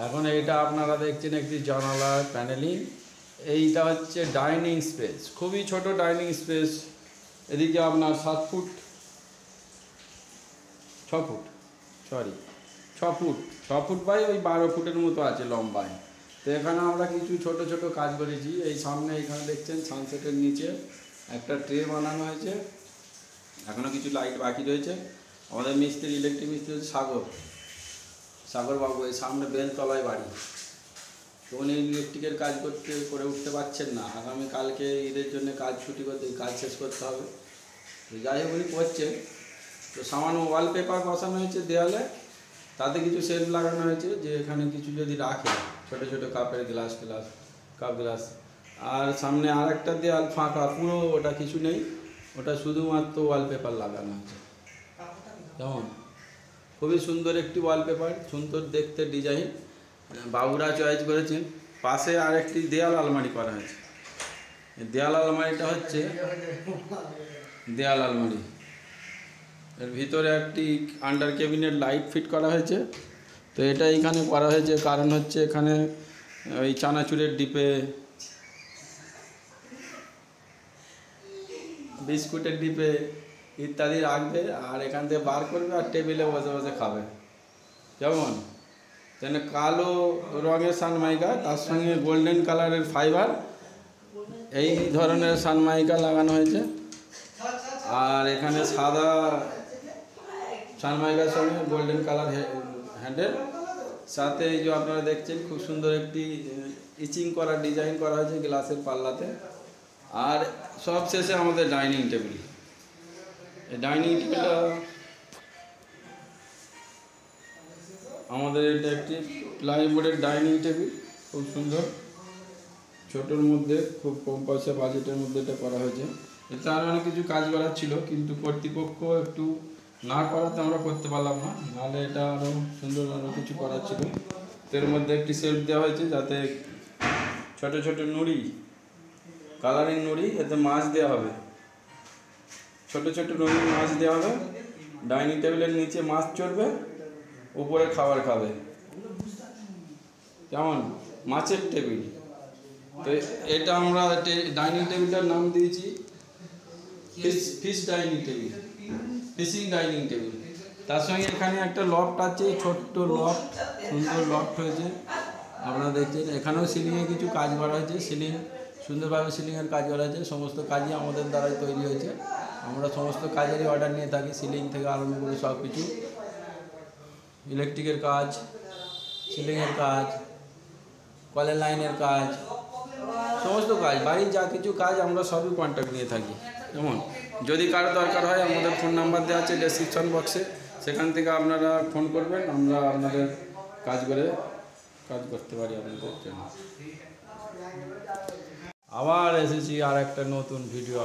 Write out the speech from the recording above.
এখন এইটা আপনারা দেখছেন একটি জানালার প্যানেলিং। এইটা হচ্ছে ডাইনিং স্পেস, খুবই ছোট ডাইনিং স্পেস। এদিকে আপনার 7 ফুট 6 ফুট 6 ফুট বাই ওই 12 ফুটের মতো আছে লম্বায়। তো এখানে আমরা কিছু ছোট ছোট কাজ করেছি। এই সামনে এখানে দেখছেন সানসেটের নিচে একটা ট্রে বানানো হয়েছে, এখনও কিছু লাইট বাকি রয়েছে। আমাদের মিস্ত্রি, ইলেকট্রিক মিস্ত্রি হচ্ছে সাগরবাবু। এই সামনে বেলতলায় বাড়ি। তো উনি ইলেকট্রিকের কাজ করে উঠতে পারছেন না। আগামী কালকে ঈদের জন্য কাজ ছুটি করতে, কাজ শেষ করতে হবে। তো যাই হোক উনি করছেন। তো সামান্য ওয়ালপেপার বসানো হয়েছে দেওয়ালে, তাতে কিছু শেলফ লাগানো হয়েছে যে এখানে কিছু যদি রাখে ছোটো ছোটো কাপের কাপ গ্লাস। আর সামনে আর একটা দেওয়াল ফাঁকা, পুরো ওটা কিছু নেই, ওটা শুধুমাত্র ওয়ালপেপার লাগানো আছে। যেমন খুবই সুন্দর একটি ওয়ালপেপার, সুন্দর দেখতে ডিজাইন, বাবুরা চয়েস করেছেন। পাশে আর একটি দেয়াল আলমারি করা হয়েছে। দেয়াল আলমারিটা হচ্ছে দেয়াল আলমারি, এর ভিতরে একটি আন্ডার ক্যাবিনেট লাইট ফিট করা হয়েছে। তো এটা এইখানে করা হয়েছে কারণ হচ্ছে এখানে ওই চানাচুরের ডিপে, বিস্কুটের ডিপে ইত্যাদি রাখবে, আর এখান থেকে বার করবে আর টেবিলে বসে বসে খাবে। যেমন তেমনি কালো রঙের সানমাইকা, তার সঙ্গে গোল্ডেন কালারের ফাইবার, এই ধরনের সানমাইকা লাগানো হয়েছে। আর এখানে সাদা সানমাইকার সঙ্গে গোল্ডেন কালার হ্যান্ডেল, সাথে এই যে আপনারা দেখছেন খুব সুন্দর একটি ইচিং করা ডিজাইন করা হয়েছে গ্লাসের পাল্লাতে। আর সব শেষে আমাদের ডাইনিং টেবিল। এই ডাইনিং টেবিলটা আমাদের, এটা একটি প্লাইবোর্ডের ডাইনিং টেবিল, খুব সুন্দর, ছোটোর মধ্যে, খুব কম পয়সা বাজেটের মধ্যে এটা করা হয়েছে। এতে আরও অনেক কিছু কাজ করার ছিল, কিন্তু কর্তৃপক্ষ একটু না করাতে আমরা করতে পারলাম না, নাহলে এটা আরও সুন্দর আরও কিছু করার ছিল। এর মধ্যে একটি শেলফ দেওয়া হয়েছে যাতে ছোট ছোট নুড়ি, কালারিং নুড়ি, এতে মাছ দেওয়া হবে, ছোট ছোট নুড়ি মাছ দেওয়া হবে। ডাইনিং টেবিলের নিচে মাছ চড়বে, উপরে খাবার খাবে, যেমন মাছের টেবিল। তো এটা আমরা ডাইনিং টেবিলটার নাম দিয়েছি fish dining table, fishing dining table. তার সঙ্গে এখানে একটা লফট আছে, ছোট্ট লফট, সুন্দর লফট হয়েছে আপনারা দেখছেন। এখানেও সিলিংয়ে কিছু কাজ করা হয়েছে, সিলিং সুন্দরভাবে সিলিংয়ের কাজ করা হয়েছে। সমস্ত কাজই আমাদের দ্বারাই তৈরি হয়েছে। আমরা সমস্ত কাজেরই অর্ডার নিয়ে থাকি, সিলিং থেকে আরম্ভ করে সব কিছু, ইলেকট্রিকের কাজ, সিলিংয়ের কাজ, কলের লাইনের কাজ, সমস্ত কাজ, বাড়ির যা কিছু কাজ আমরা সবই কন্ট্যাক্ট নিয়ে থাকি। যেমন যদি কারো দরকার হয়, আমাদের ফোন নাম্বার দেওয়া আছে ডেসক্রিপশন বক্সে, সেখান থেকে আপনারা ফোন করবেন, আমরা আপনাদের কাজ করতে পারি আপনাদের জন্য। আবার এসেছি আর একটা নতুন ভিডিও।